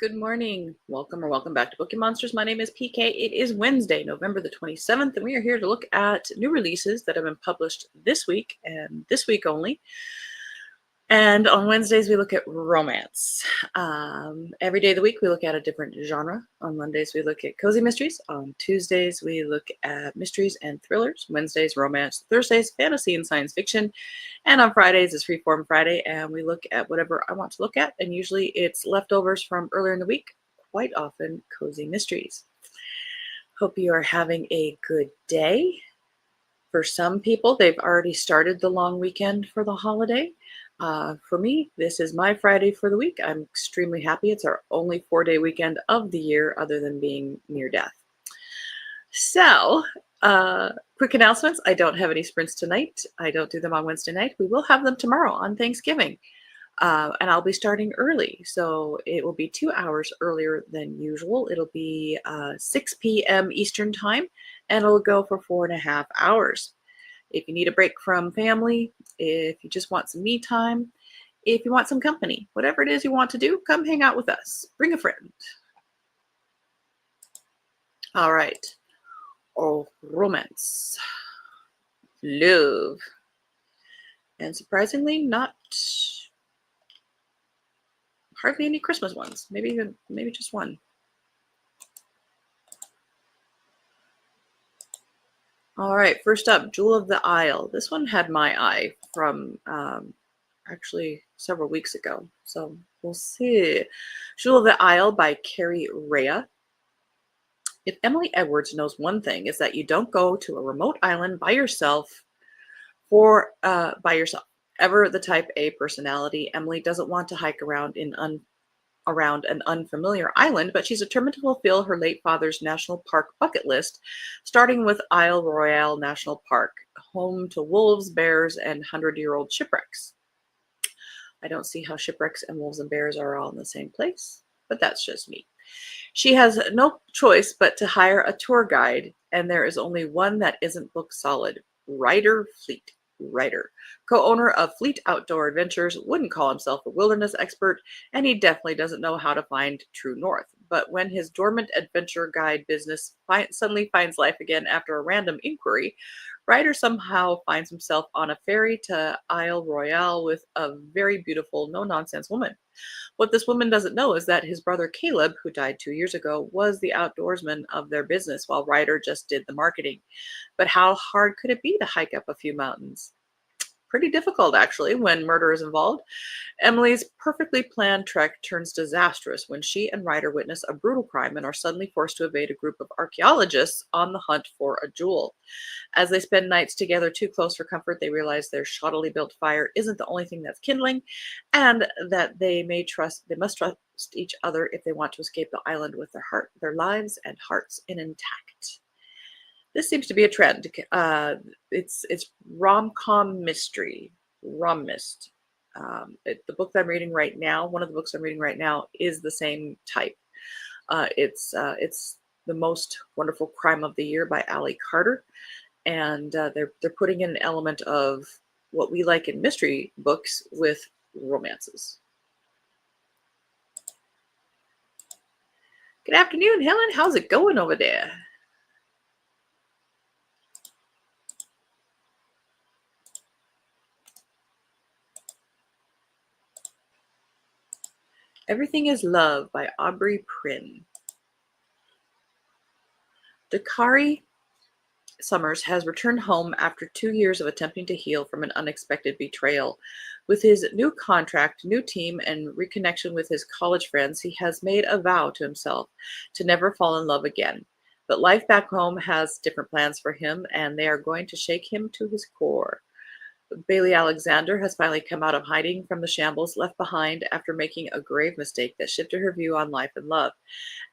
Good morning. Welcome back to Bookeemonsters. My name is PK. It is Wednesday, November the 27th, and we are here to look at new releases that have been published this week and this week only. And on Wednesdays, we look at romance. Every day of the week, we look at a different genre. On Mondays, we look at cozy mysteries. On Tuesdays, we look at mysteries and thrillers. Wednesdays, romance. Thursdays, fantasy and science fiction. And on Fridays is Freeform Friday, and we look at whatever I want to look at. And usually it's leftovers from earlier in the week, quite often cozy mysteries. Hope you are having a good day. For some people, they've already started the long weekend for the holiday. For me, this is my Friday for the week. I'm extremely happy. It's our only 4-day weekend of the year other than being near death. So, quick announcements. I don't have any sprints tonight. I don't do them on Wednesday night. We will have them tomorrow on Thanksgiving. And I'll be starting early. So it will be 2 hours earlier than usual. It'll be 6 p.m. Eastern time, and it'll go for 4.5 hours. If you need a break from family, if you just want some me time, if you want some company, whatever it is you want to do, come hang out with us. Bring a friend. All right. Oh, romance. Love. And surprisingly, not hardly any Christmas ones. Maybe just one. All right, first up, Jewel of the Isle. This one had my eye from actually several weeks ago. So we'll see. Jewel of the Isle by Carrie Rea. If Emily Edwards knows one thing, is that you don't go to a remote island by yourself Ever the type A personality, Emily doesn't want to hike around around an unfamiliar island, but she's determined to fulfill her late father's national park bucket list, starting with Isle Royale National Park, home to wolves, bears, and 100-year-old shipwrecks. I don't see how shipwrecks and wolves and bears are all in the same place, but that's just me. She has no choice but to hire a tour guide, and there is only one that isn't booked solid, Ryder Fleet. Ryder, co-owner of Fleet Outdoor Adventures, wouldn't call himself a wilderness expert, and he definitely doesn't know how to find true north. But when his dormant adventure guide business suddenly finds life again after a random inquiry, Ryder somehow finds himself on a ferry to Isle Royale with a very beautiful, no-nonsense woman. What this woman doesn't know is that his brother Caleb, who died 2 years ago, was the outdoorsman of their business while Ryder just did the marketing. But how hard could it be to hike up a few mountains? Pretty difficult, actually, when murder is involved. Emily's perfectly planned trek turns disastrous when she and Ryder witness a brutal crime and are suddenly forced to evade a group of archaeologists on the hunt for a jewel. As they spend nights together too close for comfort, they realize their shoddily built fire isn't the only thing that's kindling, and that they must trust each other if they want to escape the island with their lives and hearts intact. This seems to be a trend. It's rom-com mystery, rom-mist. The book that I'm reading right now, one of the books I'm reading right now, is the same type. It's The Most Wonderful Crime of the Year by Allie Carter, and they're putting in an element of what we like in mystery books with romances. Good afternoon, Helen. How's it going over there? Everything is Love by Aubrey Prynne. Dakari Summers has returned home after 2 years of attempting to heal from an unexpected betrayal. With his new contract, new team, and reconnection with his college friends, he has made a vow to himself to never fall in love again. But life back home has different plans for him, and they are going to shake him to his core. Bailey Alexander has finally come out of hiding from the shambles left behind after making a grave mistake that shifted her view on life and love.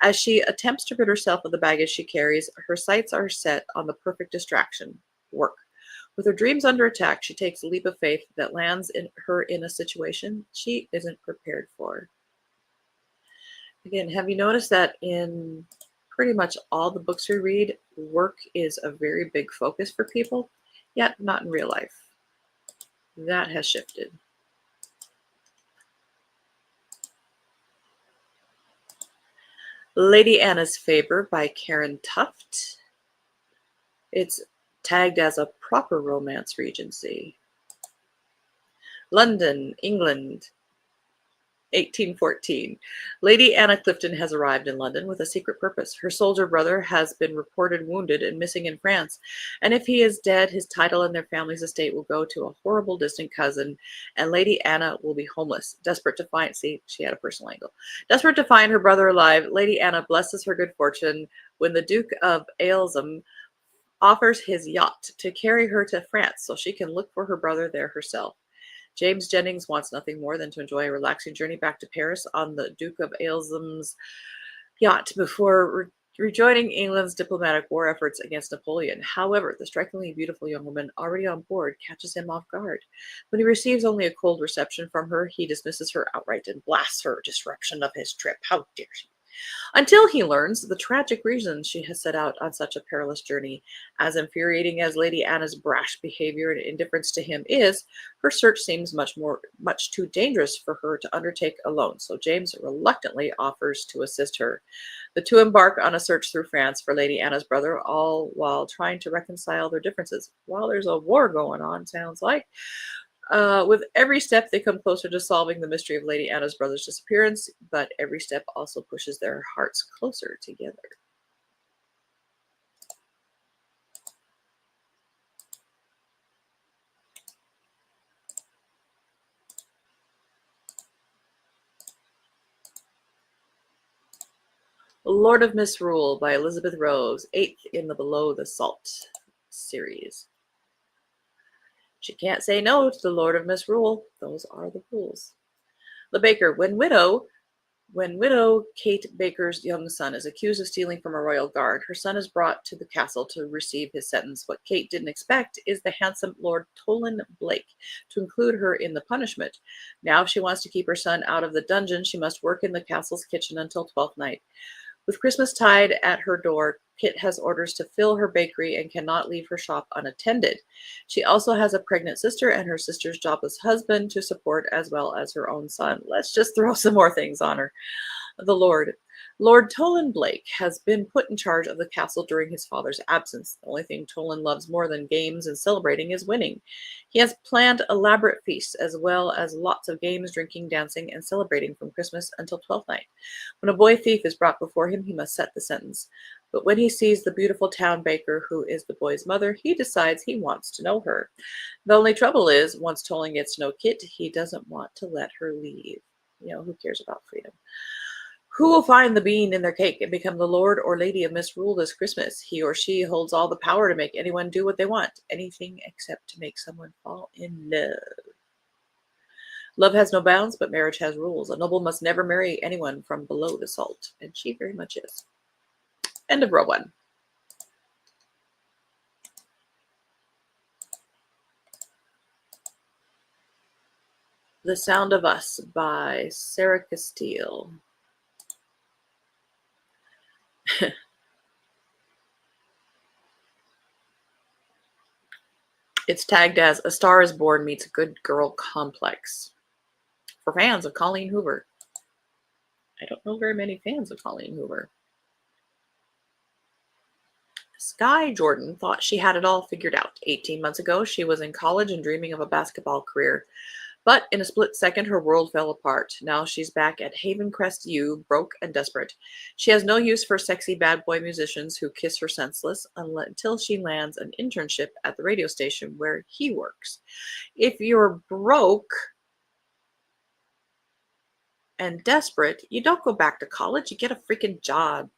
As she attempts to rid herself of the baggage she carries, her sights are set on the perfect distraction, work. With her dreams under attack, she takes a leap of faith that lands her in a situation she isn't prepared for. Again, have you noticed that in pretty much all the books we read, work is a very big focus for people, yet not in real life? That has shifted. Lady Anna's Favor by Karen Tuft. It's tagged as a proper romance regency. London, England, 1814. Lady Anna Clifton has arrived in London with a secret purpose. Her soldier brother has been reported wounded and missing in France, and if he is dead, his title and their family's estate will go to a horrible distant cousin, and Lady Anna will be homeless. Desperate to find, see, she had a personal angle. Desperate to find her brother alive, Lady Anna blesses her good fortune when the Duke of Ailsham offers his yacht to carry her to France so she can look for her brother there herself. James Jennings wants nothing more than to enjoy a relaxing journey back to Paris on the Duke of Ailsham's yacht before rejoining England's diplomatic war efforts against Napoleon. However, the strikingly beautiful young woman already on board catches him off guard. When he receives only a cold reception from her, he dismisses her outright and blasts her disruption of his trip. How dare she? Until he learns the tragic reasons she has set out on such a perilous journey. As infuriating as Lady Anna's brash behavior and indifference to him is, her search seems much too dangerous for her to undertake alone, so James reluctantly offers to assist her. The two embark on a search through France for Lady Anna's brother, all while trying to reconcile their differences. While there's a war going on, sounds like. With every step, they come closer to solving the mystery of Lady Anna's brother's disappearance, but every step also pushes their hearts closer together. Lord of Misrule by Elizabeth Rose, 8th in the Below the Salt series. She can't say no to the Lord of Misrule. Those are the rules. The Baker, when widow Kate Baker's young son is accused of stealing from a royal guard, her son is brought to the castle to receive his sentence. What Kate didn't expect is the handsome Lord Tolan Blake to include her in the punishment. Now, if she wants to keep her son out of the dungeon, she must work in the castle's kitchen until Twelfth Night. With Christmastide at her door, Kit has orders to fill her bakery and cannot leave her shop unattended. She also has a pregnant sister and her sister's jobless husband to support, as well as her own son. Let's just throw some more things on her. The Lord Tolan Blake has been put in charge of the castle during his father's absence. The only thing Tolan loves more than games and celebrating is winning. He has planned elaborate feasts as well as lots of games, drinking, dancing, and celebrating from Christmas until Twelfth Night. When a boy thief is brought before him, he must set the sentence. But when he sees the beautiful town baker, who is the boy's mother, he decides he wants to know her. The only trouble is, once Tolan gets to know Kit, he doesn't want to let her leave. Who cares about freedom? Who will find the bean in their cake and become the Lord or Lady of Misrule this Christmas? He or she holds all the power to make anyone do what they want, anything except to make someone fall in love. Love has no bounds, but marriage has rules. A noble must never marry anyone from below the salt, and she very much is. End of row 1. The Sound of Us by Sarah Castile. It's tagged as A Star is Born meets Good Girl Complex. For fans of Colleen Hoover. I don't know very many fans of Colleen Hoover. Sky Jordan thought she had it all figured out. 18 months ago, she was in college and dreaming of a basketball career. But in a split second, her world fell apart. Now she's back at Havencrest U, broke and desperate. She has no use for sexy bad boy musicians who kiss her senseless until she lands an internship at the radio station where he works. If you're broke and desperate, you don't go back to college. You get a freaking job.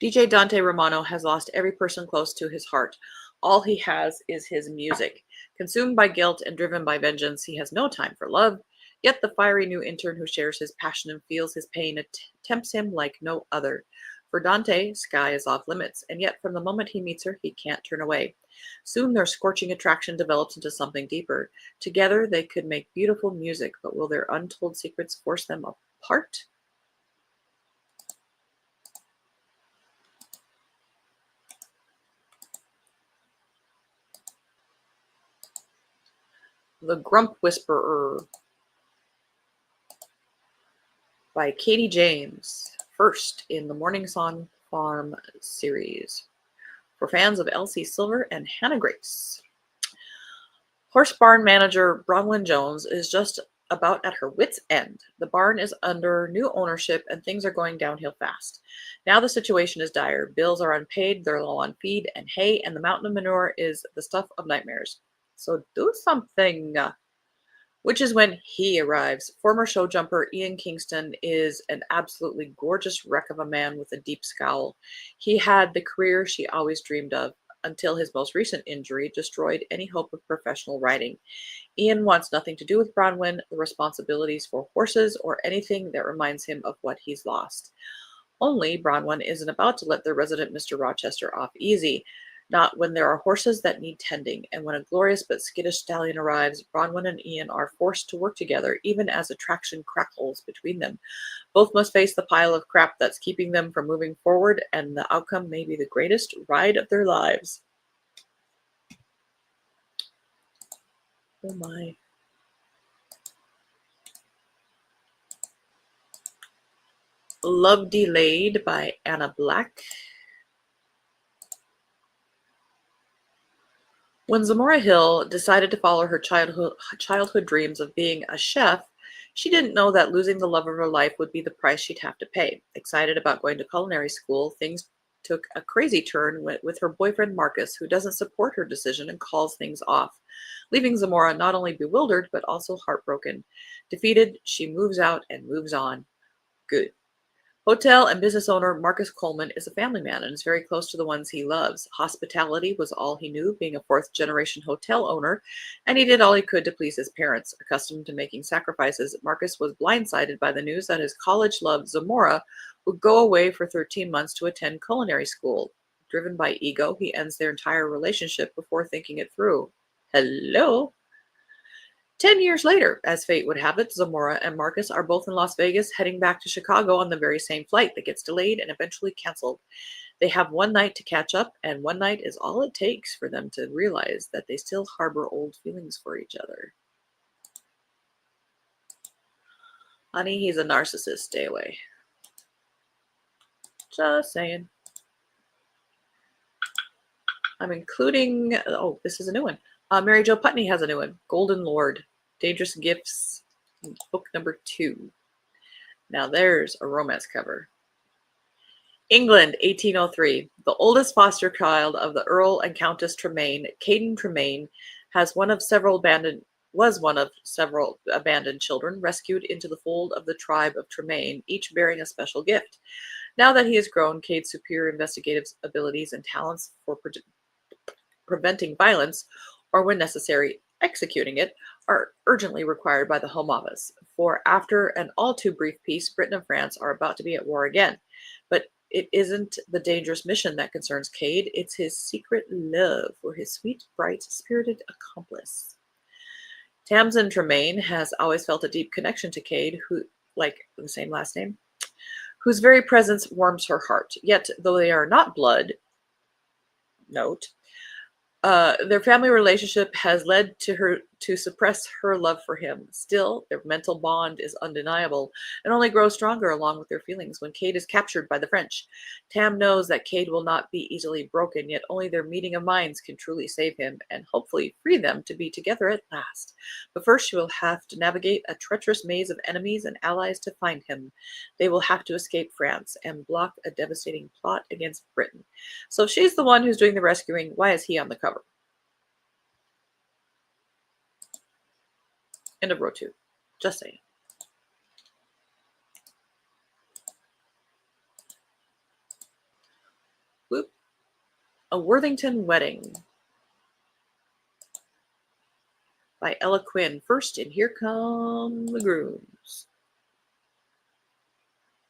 DJ Dante Romano has lost every person close to his heart. All he has is his music. Consumed by guilt and driven by vengeance, he has no time for love. Yet the fiery new intern who shares his passion and feels his pain tempts him like no other. For Dante, Sky is off limits, and yet from the moment he meets her, he can't turn away. Soon their scorching attraction develops into something deeper. Together they could make beautiful music, but will their untold secrets force them apart? The Grump Whisperer by Katie James, first in the Morning Song Farm series. For fans of Elsie Silver and Hannah Grace. Horse barn manager Bronwyn Jones is just about at her wit's end. The barn is under new ownership and things are going downhill fast. Now the situation is dire. Bills are unpaid, they're low on feed and hay, and the mountain of manure is the stuff of nightmares. So do something. Which is when he arrives. Former show jumper Ian Kingston is an absolutely gorgeous wreck of a man with a deep scowl. He had the career she always dreamed of until his most recent injury destroyed any hope of professional riding. Ian wants nothing to do with Bronwyn, the responsibilities for horses, or anything that reminds him of what he's lost. Only Bronwyn isn't about to let the resident Mr. Rochester off easy. Not when there are horses that need tending, and when a glorious but skittish stallion arrives, Bronwyn and Ian are forced to work together, even as attraction crackles between them. Both must face the pile of crap that's keeping them from moving forward, and the outcome may be the greatest ride of their lives. Oh my. Love Delayed by Anna Black. When Zamora Hill decided to follow her childhood dreams of being a chef, she didn't know that losing the love of her life would be the price she'd have to pay. Excited about going to culinary school, things took a crazy turn with her boyfriend Marcus, who doesn't support her decision and calls things off, leaving Zamora not only bewildered but also heartbroken. Defeated, she moves out and moves on. Good. Hotel and business owner Marcus Coleman is a family man and is very close to the ones he loves. Hospitality was all he knew, being a fourth-generation hotel owner, and he did all he could to please his parents. Accustomed to making sacrifices, Marcus was blindsided by the news that his college love, Zamora, would go away for 13 months to attend culinary school. Driven by ego, he ends their entire relationship before thinking it through. Hello? 10 years later, as fate would have it, Zamora and Marcus are both in Las Vegas, heading back to Chicago on the very same flight that gets delayed and eventually canceled. They have one night to catch up, and one night is all it takes for them to realize that they still harbor old feelings for each other. Honey, he's a narcissist. Stay away. Just saying. I'm including... Oh, this is a new one. Mary Jo Putney has a new one. Golden Lord. Dangerous Gifts. Book number 2. Now there's a romance cover. England, 1803. The oldest foster child of the Earl and Countess Tremaine, Caden Tremaine, was one of several abandoned children rescued into the fold of the tribe of Tremaine, each bearing a special gift. Now that he has grown, Cade's superior investigative abilities and talents for preventing violence, or when necessary, executing it, are urgently required by the Home Office. For after an all too brief peace, Britain and France are about to be at war again. But it isn't the dangerous mission that concerns Cade, it's his secret love for his sweet, bright, spirited accomplice. Tamsin Tremaine has always felt a deep connection to Cade, who, like the same last name, whose very presence warms her heart. Yet, though they are not blood, note, their family relationship has led to her to suppress her love for him. Still, their mental bond is undeniable and only grows stronger along with their feelings when Cade is captured by the French. Tam knows that Cade will not be easily broken, yet only their meeting of minds can truly save him and hopefully free them to be together at last. But first she will have to navigate a treacherous maze of enemies and allies to find him. They will have to escape France and block a devastating plot against Britain. So if she's the one who's doing the rescuing, why is he on the cover? End of row 2. Just saying. Whoop. A Worthington Wedding by Ella Quinn. First in Here Come the Grooms.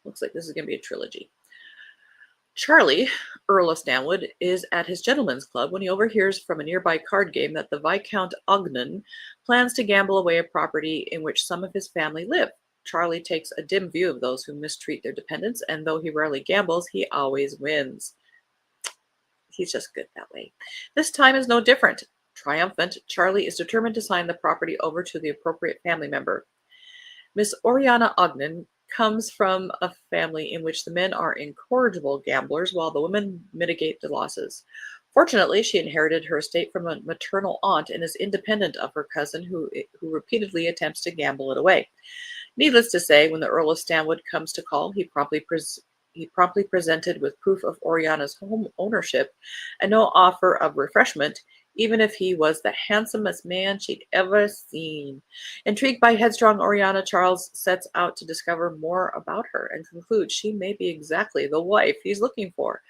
Looks like this is going to be a trilogy. Charlie, Earl of Stanwood, is at his gentleman's club when he overhears from a nearby card game that the Viscount Ogden plans to gamble away a property in which some of his family live. Charlie takes a dim view of those who mistreat their dependents, and though he rarely gambles, he always wins. He's just good that way. This time is no different. Triumphant, Charlie is determined to sign the property over to the appropriate family member. Miss Oriana Ogden comes from a family in which the men are incorrigible gamblers while the women mitigate the losses. Fortunately, she inherited her estate from a maternal aunt and is independent of her cousin, who repeatedly attempts to gamble it away. Needless to say, when the Earl of Stanwood comes to call, he promptly presented with proof of Oriana's home ownership and no offer of refreshment, even if he was the handsomest man she'd ever seen. Intrigued by headstrong Oriana, Charles sets out to discover more about her and concludes she may be exactly the wife he's looking for.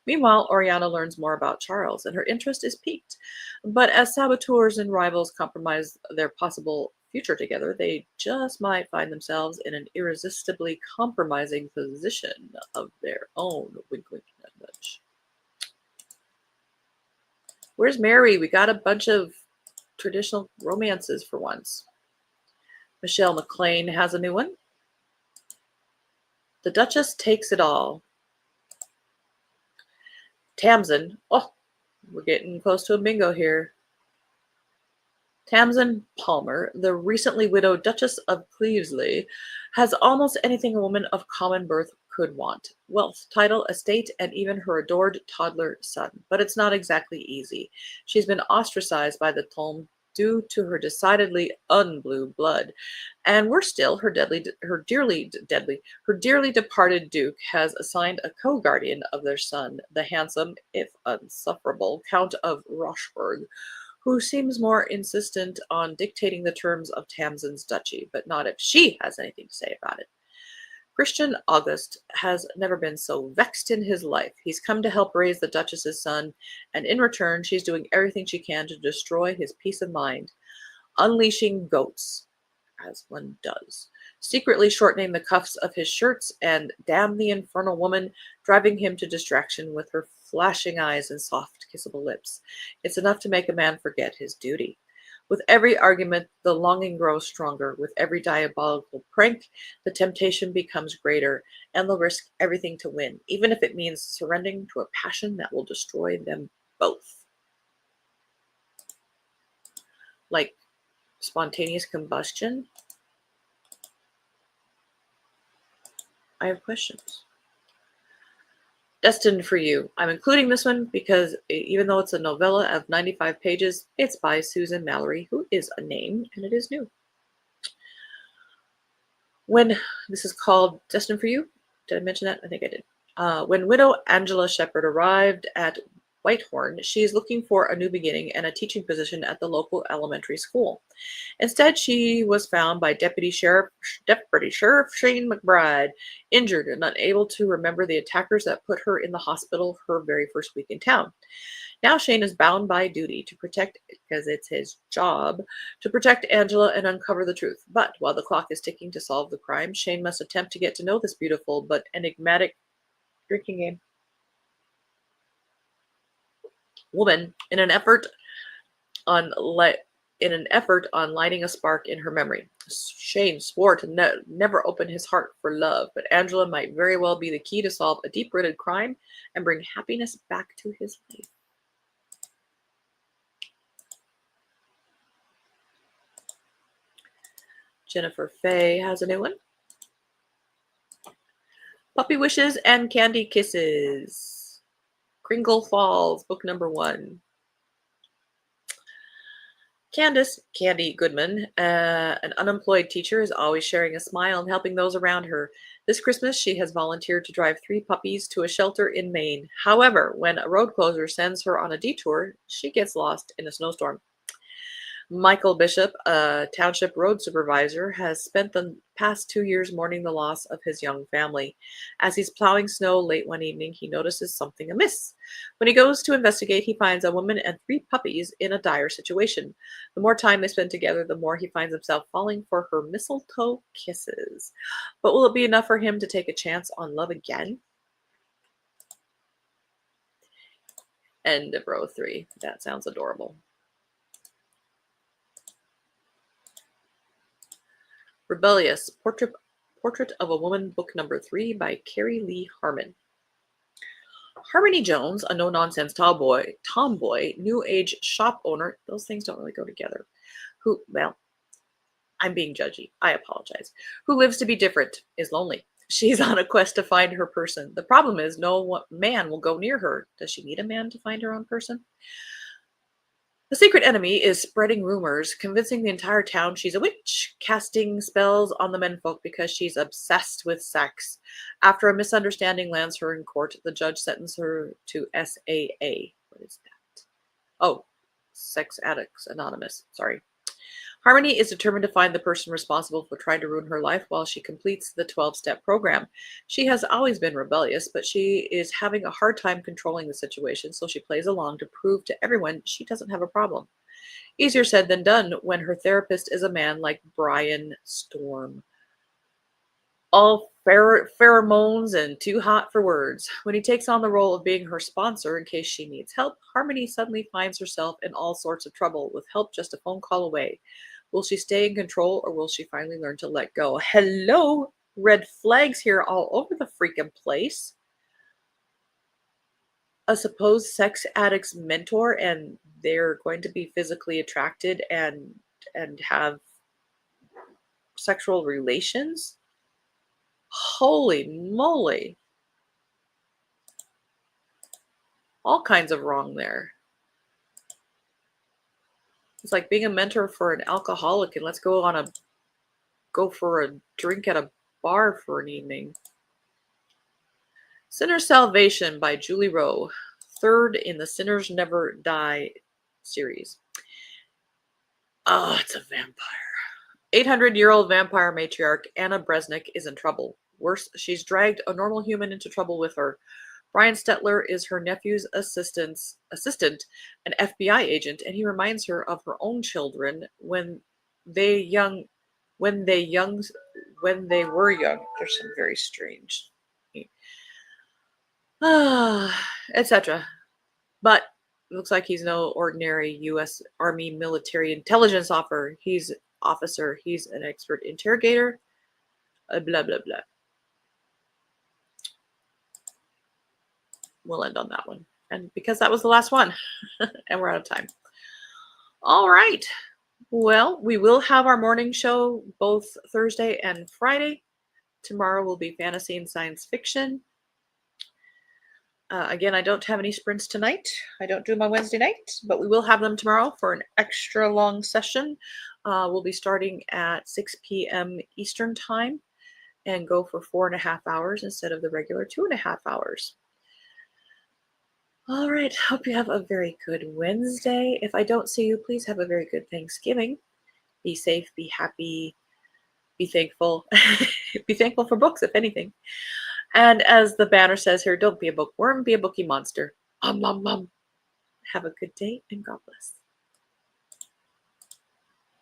Meanwhile, Oriana learns more about Charles, and her interest is piqued. But as saboteurs and rivals compromise their possible future together, they just might find themselves in an irresistibly compromising position of their own. Wink, wink, nudge, nudge. Where's Mary? We got a bunch of traditional romances for once. Michelle McLean has a new one. The Duchess Takes It All. Tamsin. Oh, we're getting close to a bingo here. Tamsin Palmer, the recently widowed Duchess of Clevesley, has almost anything a woman of common birth could want: wealth, title, estate, and even her adored toddler son. But it's not exactly easy. She's been ostracized by the Tome due to her decidedly unblue blood, and worse still, her dearly departed Duke has assigned a co-guardian of their son, the handsome, if unsufferable, Count of Rochford, who seems more insistent on dictating the terms of Tamsin's duchy, but not if she has anything to say about it. Christian August has never been so vexed in his life. He's come to help raise the Duchess's son, and in return, she's doing everything she can to destroy his peace of mind, unleashing goats, as one does, secretly shortening the cuffs of his shirts, and damn the infernal woman, driving him to distraction with her flashing eyes and soft, kissable lips. It's enough to make a man forget his duty. With every argument, the longing grows stronger. With every diabolical prank, the temptation becomes greater, and they'll risk everything to win, even if it means surrendering to a passion that will destroy them both. Like spontaneous combustion? I have questions. Destined for You. I'm including this one because even though it's a novella of 95 pages, it's by Susan Mallory, who is a name, and it is new. This is called Destined for You. Did I mention that? I think I did. When widow Angela Shepherd arrived at Whitehorn, she is looking for a new beginning and a teaching position at the local elementary school. Instead, she was found by Deputy Sheriff Shane McBride, injured and unable to remember the attackers that put her in the hospital her very first week in town. Now Shane is bound by duty to protect, because it's his job, to protect Angela and uncover the truth. But while the clock is ticking to solve the crime, Shane must attempt to get to know this beautiful but enigmatic drinking game woman in an effort on lighting a spark in her memory. Shane swore to never open his heart for love, but Angela might very well be the key to solve a deep-rooted crime and bring happiness back to his life. Jennifer Fay has a new one. Puppy Wishes and Candy Kisses. Kringle Falls, book number 1. Candace, Candy Goodman, an unemployed teacher, is always sharing a smile and helping those around her. This Christmas, she has volunteered to drive 3 puppies to a shelter in Maine. However, when a road closure sends her on a detour, she gets lost in a snowstorm. Michael Bishop, a township road supervisor, has spent the past 2 years mourning the loss of his young family. As he's plowing snow late one evening, he notices something amiss. When he goes to investigate, he finds a woman and 3 puppies in a dire situation. The more time they spend together, the more he finds himself falling for her mistletoe kisses. But will it be enough for him to take a chance on love again? End of row 3. That sounds adorable. Rebellious, Portrait of a Woman, book number 3 by Carrie Lee Harmon. Harmony Jones, a no-nonsense tomboy, new age shop owner, those things don't really go together, I'm being judgy. I apologize. Who lives to be different, is lonely. She's on a quest to find her person. The problem is no man will go near her. Does she need a man to find her own person? The secret enemy is spreading rumors, convincing the entire town she's a witch, casting spells on the menfolk because she's obsessed with sex. After a misunderstanding lands her in court, the judge sentences her to SAA. What is that? Oh, Sex Addicts Anonymous. Sorry. Harmony is determined to find the person responsible for trying to ruin her life while she completes the 12-step program. She has always been rebellious, but she is having a hard time controlling the situation, so she plays along to prove to everyone she doesn't have a problem. Easier said than done when her therapist is a man like Brian Storm. All pheromones and too hot for words. When he takes on the role of being her sponsor in case she needs help, Harmony suddenly finds herself in all sorts of trouble, with help just a phone call away. Will she stay in control, or will she finally learn to let go? Hello, red flags here all over the freaking place. A supposed sex addict's mentor, and they're going to be physically attracted and have sexual relations. Holy moly. All kinds of wrong there. It's like being a mentor for an alcoholic and let's go for a drink at a bar for an evening. Sinner's Salvation by Julie Rowe, third in the Sinners Never Die series. Oh, it's a vampire. 800-year-old vampire matriarch Anna Bresnik is in trouble. Worse, she's dragged a normal human into trouble with her. Brian Stetler is her nephew's assistant, an FBI agent, and he reminds her of her own children when they were young. There's some very strange, etc. But it looks like he's no ordinary U.S. Army military intelligence officer. He's an expert interrogator. Blah blah blah. We'll end on that one. And because that was the last one, and we're out of time. All right. Well, we will have our morning show both Thursday and Friday. Tomorrow will be fantasy and science fiction. Again, I don't have any sprints tonight. I don't do my Wednesday night, but we will have them tomorrow for an extra long session. We'll be starting at 6 p.m. Eastern time and go for 4.5 hours instead of the regular 2.5 hours. All right. Hope you have a very good Wednesday. If I don't see you, please have a very good Thanksgiving. Be safe, be happy, be thankful. Be thankful for books, if anything. And as the banner says here, don't be a bookworm, be a bookie monster. Have a good day and God bless.